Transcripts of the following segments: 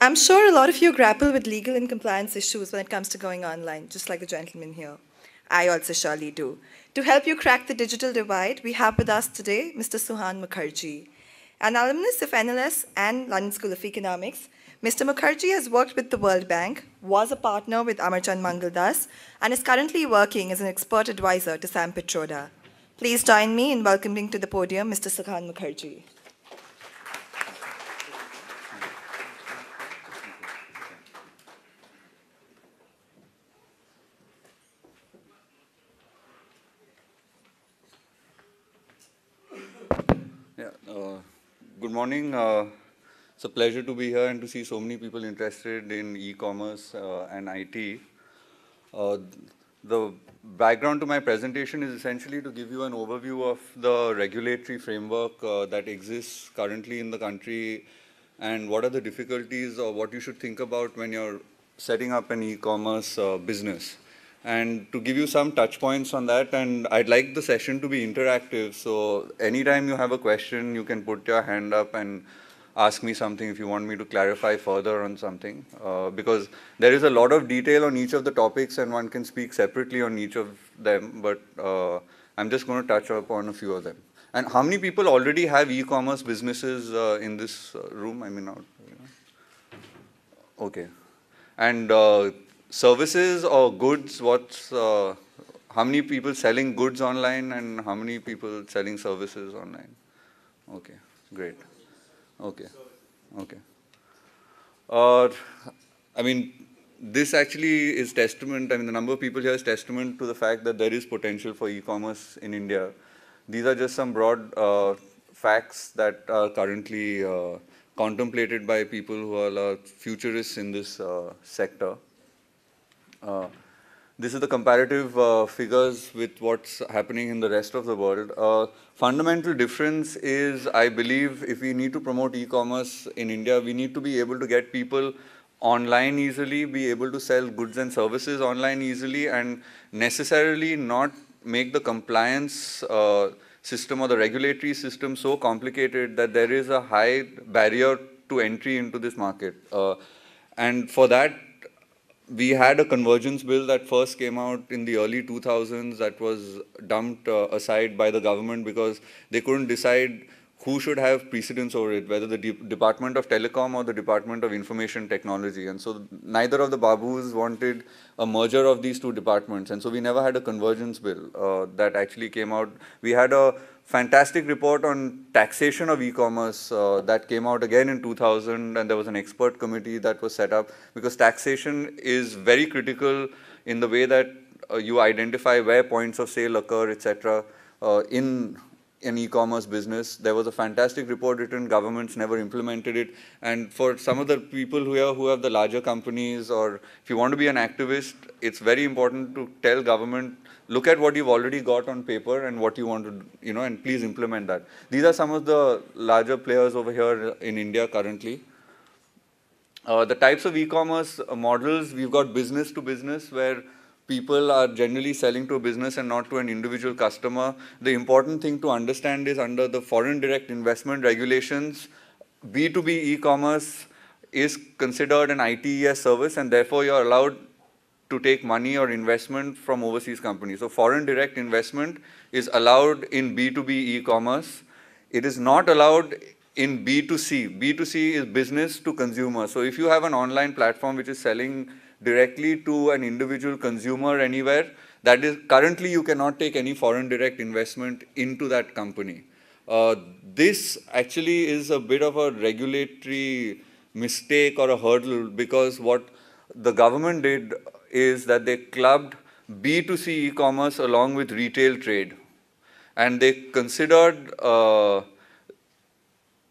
I'm sure a lot of you grapple with legal and compliance issues when it comes to going online, just like the gentleman here. I also surely do. To help you crack the digital divide, we have with us today Mr. Suhan Mukherjee. An alumnus of NLS and London School of Economics, Mr. Mukherjee has worked with the World Bank, was a partner with Amarchand Mangaldas, and is currently working as an expert advisor to Sam Pitroda. Please join me in welcoming to the podium Mr. Suhan Mukherjee. Good morning. It's a pleasure to be here and to see so many people interested in e-commerce and IT. The background to my presentation is essentially to give you an overview of the regulatory framework that exists currently in the country and what are the difficulties or what you should think about when you're setting up an e-commerce business. And to give you some touch points on that, and I'd like the session to be interactive, so anytime you have a question, you can put your hand up and ask me something if you want me to clarify further on something, because there is a lot of detail on each of the topics and one can speak separately on each of them, but I'm just going to touch upon a few of them. And how many people already have e-commerce businesses in this room? I mean, okay. And services or goods, how many people selling goods online and how many people selling services online? Okay, great. Okay, okay. I mean, this actually is testament, I mean, the number of people here is testament to the fact that there is potential for e-commerce in India. These are just some broad facts that are currently contemplated by people who are futurists in this sector. This is the comparative figures with what's happening in the rest of the world. Fundamental difference is, I believe, if we need to promote e-commerce in India, we need to be able to get people online easily, be able to sell goods and services online easily, and necessarily not make the compliance system or the regulatory system so complicated that there is a high barrier to entry into this market. And for that, we had a convergence bill that first came out in the early 2000s that was dumped aside by the government because they couldn't decide who should have precedence over it, whether the Department of Telecom or the Department of Information Technology. And so neither of the Babus wanted a merger of these two departments. And so we never had a convergence bill that actually came out. We had a fantastic report on taxation of e-commerce that came out again in 2000, and there was an expert committee that was set up because taxation is very critical in the way that you identify where points of sale occur, etc. In an e-commerce business. There was a fantastic report written, governments never implemented it. And for some of the people who have the larger companies, or if you want to be an activist, it's very important to tell government, look at what you've already got on paper and what you want to, and please implement that. These are some of the larger players over here in India currently. The types of e-commerce models, we've got business to business where people are generally selling to a business and not to an individual customer. The important thing to understand is under the foreign direct investment regulations, B2B e-commerce is considered an ITES service and therefore you're allowed to take money or investment from overseas companies. So foreign direct investment is allowed in B2B e-commerce. It is not allowed in B2C. B2C is business to consumer. So if you have an online platform which is selling directly to an individual consumer anywhere, that is currently you cannot take any foreign direct investment into that company. This actually is a bit of a regulatory mistake or a hurdle because what the government did is that they clubbed B2C e-commerce along with retail trade. And they considered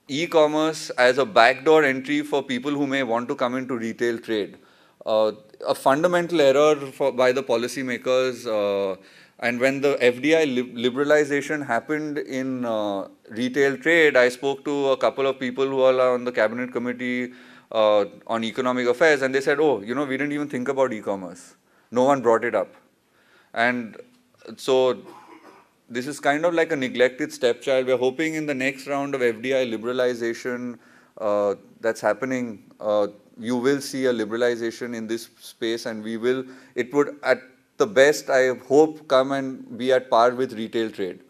e-commerce as a backdoor entry for people who may want to come into retail trade. A fundamental error by the policymakers, and when the FDI liberalization happened in retail trade, I spoke to a couple of people who are on the cabinet committee on economic affairs, and they said, oh, we didn't even think about e-commerce. No one brought it up. And so this is kind of like a neglected stepchild. We're hoping in the next round of FDI liberalization that's happening, you will see a liberalization in this space, and it would at the best, I hope, come and be at par with retail trade,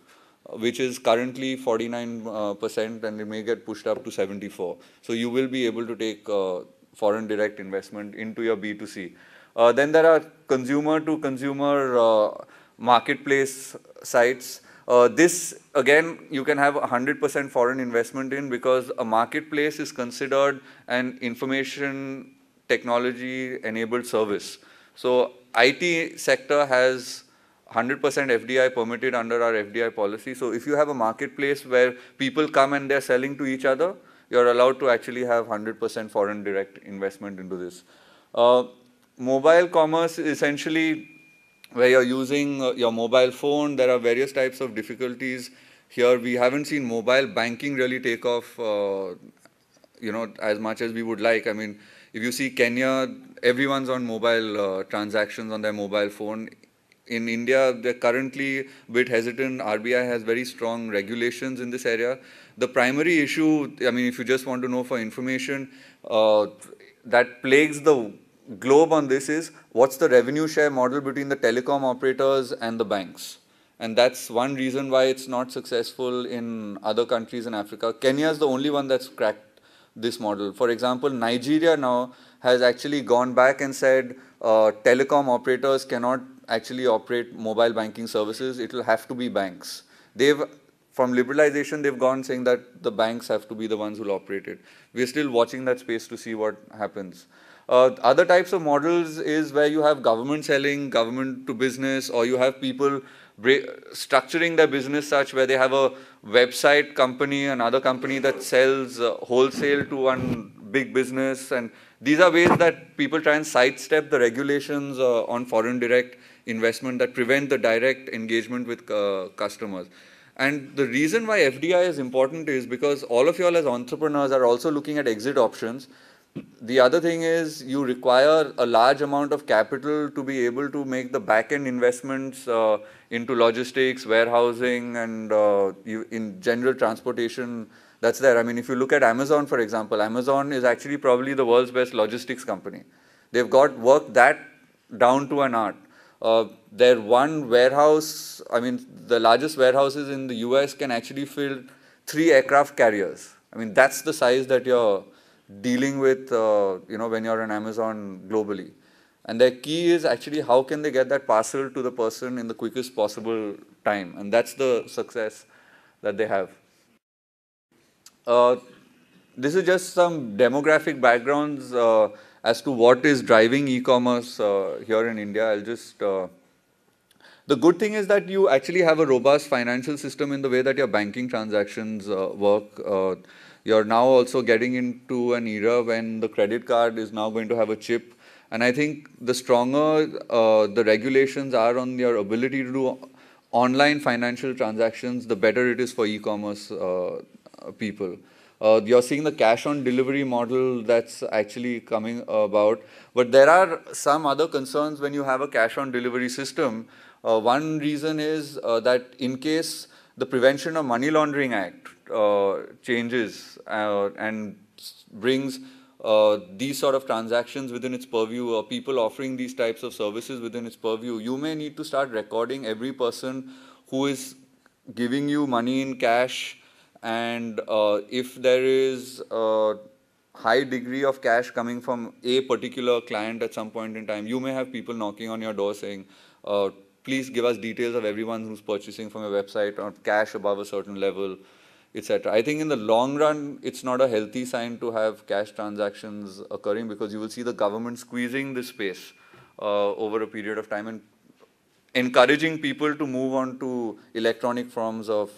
which is currently 49%, and it may get pushed up to 74. So you will be able to take foreign direct investment into your B2C. Then there are consumer to consumer marketplace sites. This, again, you can have 100% foreign investment in, because a marketplace is considered an information technology enabled service. So IT sector has 100% FDI permitted under our FDI policy. So if you have a marketplace where people come and they're selling to each other, you're allowed to actually have 100% foreign direct investment into this. Mobile commerce, essentially, where you're using your mobile phone. There are various types of difficulties here. We haven't seen mobile banking really take off, as much as we would like. I mean, if you see Kenya, everyone's on mobile transactions on their mobile phone. In India, they're currently a bit hesitant. RBI has very strong regulations in this area. The primary issue, I mean, if you just want to know for information, that plagues the globe on this is, what's the revenue share model between the telecom operators and the banks? And that's one reason why it's not successful in other countries in Africa. Kenya is the only one that's cracked this model. For example, Nigeria now has actually gone back and said telecom operators cannot actually operate mobile banking services. It will have to be banks. From liberalization, they've gone saying that the banks have to be the ones who will operate it. We're still watching that space to see what happens. Other types of models is where you have government selling, government to business, or you have people structuring their business such where they have a website company, another company that sells wholesale to one big business. And these are ways that people try and sidestep the regulations on foreign direct investment that prevent the direct engagement with customers. And the reason why FDI is important is because all of you all as entrepreneurs are also looking at exit options. The other thing is you require a large amount of capital to be able to make the back-end investments into logistics, warehousing, and in general transportation that's there. I mean, if you look at Amazon, for example, Amazon is actually probably the world's best logistics company. They've got worked that down to an art. Their one warehouse, I mean, the largest warehouses in the US can actually fill 3 aircraft carriers. I mean, that's the size that you're dealing with, when you're on Amazon globally. And their key is actually how can they get that parcel to the person in the quickest possible time. And that's the success that they have. This is just some demographic backgrounds as to what is driving e-commerce here in India. I'll just... the good thing is that you actually have a robust financial system in the way that your banking transactions work. You're now also getting into an era when the credit card is now going to have a chip. And I think the stronger the regulations are on your ability to do online financial transactions, the better it is for e-commerce people. You're seeing the cash on delivery model that's actually coming about. But there are some other concerns when you have a cash on delivery system. One reason is that in case the Prevention of Money Laundering Act changes and brings these sort of transactions within its purview, or people offering these types of services within its purview, you may need to start recording every person who is giving you money in cash. And if there is a high degree of cash coming from a particular client at some point in time, you may have people knocking on your door saying, please give us details of everyone who's purchasing from your website, or cash above a certain level, etc. I think in the long run, it's not a healthy sign to have cash transactions occurring, because you will see the government squeezing this space over a period of time and encouraging people to move on to electronic forms of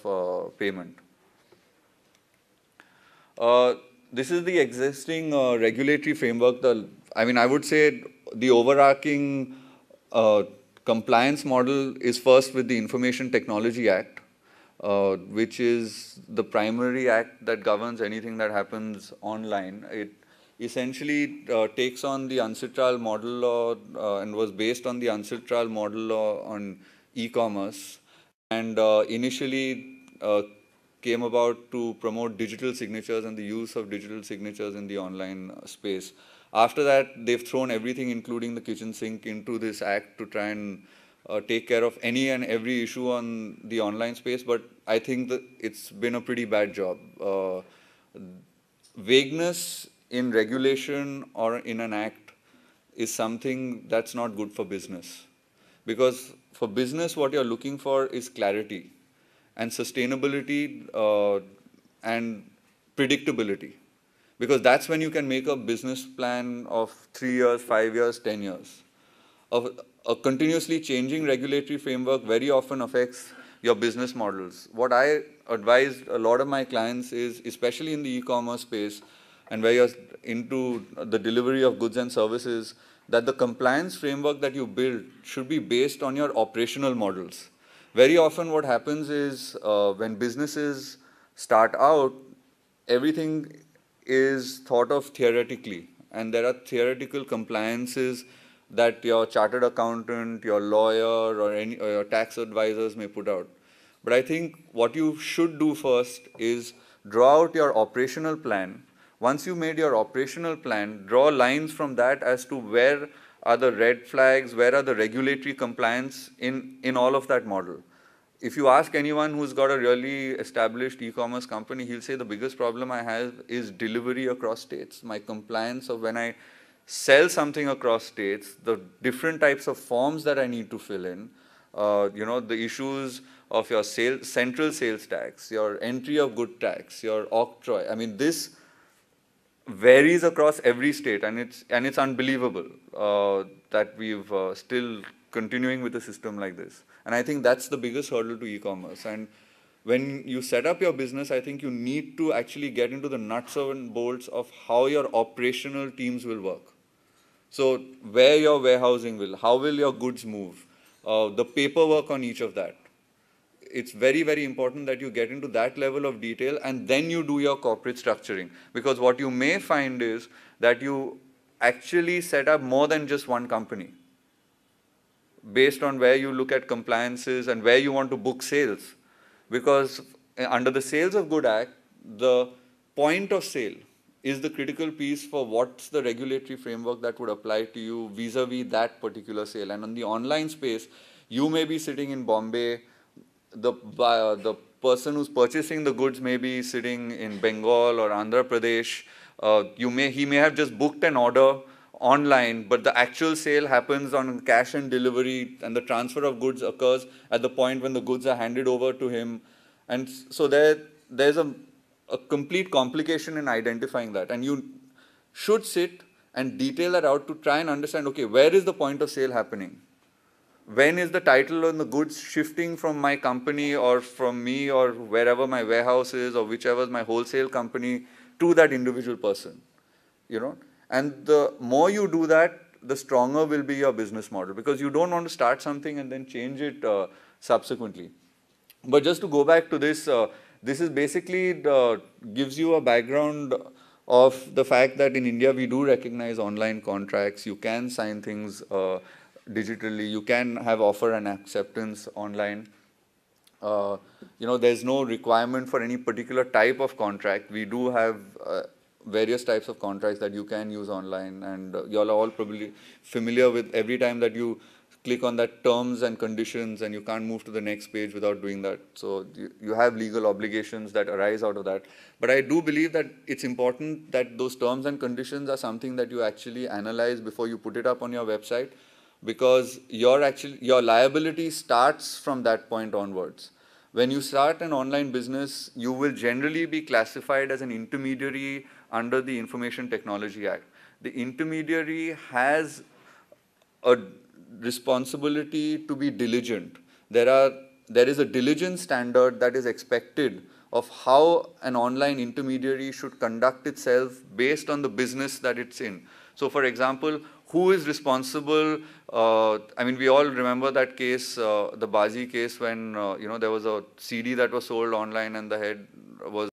payment. This is the existing regulatory framework. I would say the overarching compliance model is first with the Information Technology Act, which is the primary act that governs anything that happens online. It essentially takes on the UNCITRAL model law and was based on the UNCITRAL model law on e-commerce, and initially came about to promote digital signatures and the use of digital signatures in the online space. After that, they've thrown everything, including the kitchen sink, into this act to try and take care of any and every issue on the online space. But I think that it's been a pretty bad job. Vagueness in regulation or in an act is something that's not good for business. Because for business, what you're looking for is clarity and sustainability and predictability. Because that's when you can make a business plan of 3 years, 5 years, 10 years. A continuously changing regulatory framework very often affects your business models. What I advise a lot of my clients is, especially in the e-commerce space and where you're into the delivery of goods and services, that the compliance framework that you build should be based on your operational models. Very often what happens is when businesses start out, everything is thought of theoretically, and there are theoretical compliances that your chartered accountant, your lawyer, or your tax advisors may put out. But I think what you should do first is draw out your operational plan. Once you made your operational plan, draw lines from that as to where are the red flags, where are the regulatory compliance in all of that model. If you ask anyone who's got a really established e-commerce company, he'll say the biggest problem I have is delivery across states. My compliance of when I sell something across states, the different types of forms that I need to fill in, the issues of your central sales tax, your entry of good tax, your octroi. I mean, this varies across every state, and it's unbelievable that we've still continuing with a system like this. And I think that's the biggest hurdle to e-commerce. And when you set up your business, I think you need to actually get into the nuts and bolts of how your operational teams will work. So where your warehousing will, how will your goods move, the paperwork on each of that. It's very, very important that you get into that level of detail and then you do your corporate structuring. Because what you may find is that you actually set up more than just one company based on where you look at compliances and where you want to book sales. Because under the Sales of Good Act, the point of sale is the critical piece for what's the regulatory framework that would apply to you vis-a-vis that particular sale. And on the online space, you may be sitting in Bombay, the person who's purchasing the goods may be sitting in Bengal or Andhra Pradesh. He may have just booked an order online, but the actual sale happens on cash and delivery, and the transfer of goods occurs at the point when the goods are handed over to him. And so there's a complete complication in identifying that. And you should sit and detail that out to try and understand, okay, where is the point of sale happening? When is the title on the goods shifting from my company or from me or wherever my warehouse is or whichever is my wholesale company to that individual person, And the more you do that, the stronger will be your business model, because you don't want to start something and then change it subsequently. But just to go back to this, this is basically gives you a background of the fact that in India we do recognize online contracts. You can sign things digitally. You can have offer and acceptance online. There's no requirement for any particular type of contract. We do have various types of contracts that you can use online, and you all are all probably familiar with every time that you click on that terms and conditions and you can't move to the next page without doing that. So you have legal obligations that arise out of that. But I do believe that it's important that those terms and conditions are something that you actually analyze before you put it up on your website, because your liability starts from that point onwards. When you start an online business, you will generally be classified as an intermediary under the Information Technology Act. The intermediary has a responsibility to be diligent. There is a diligence standard that is expected of how an online intermediary should conduct itself based on the business that it's in. So for example, who is responsible? We all remember that case, the Bazi case, when there was a CD that was sold online and the head was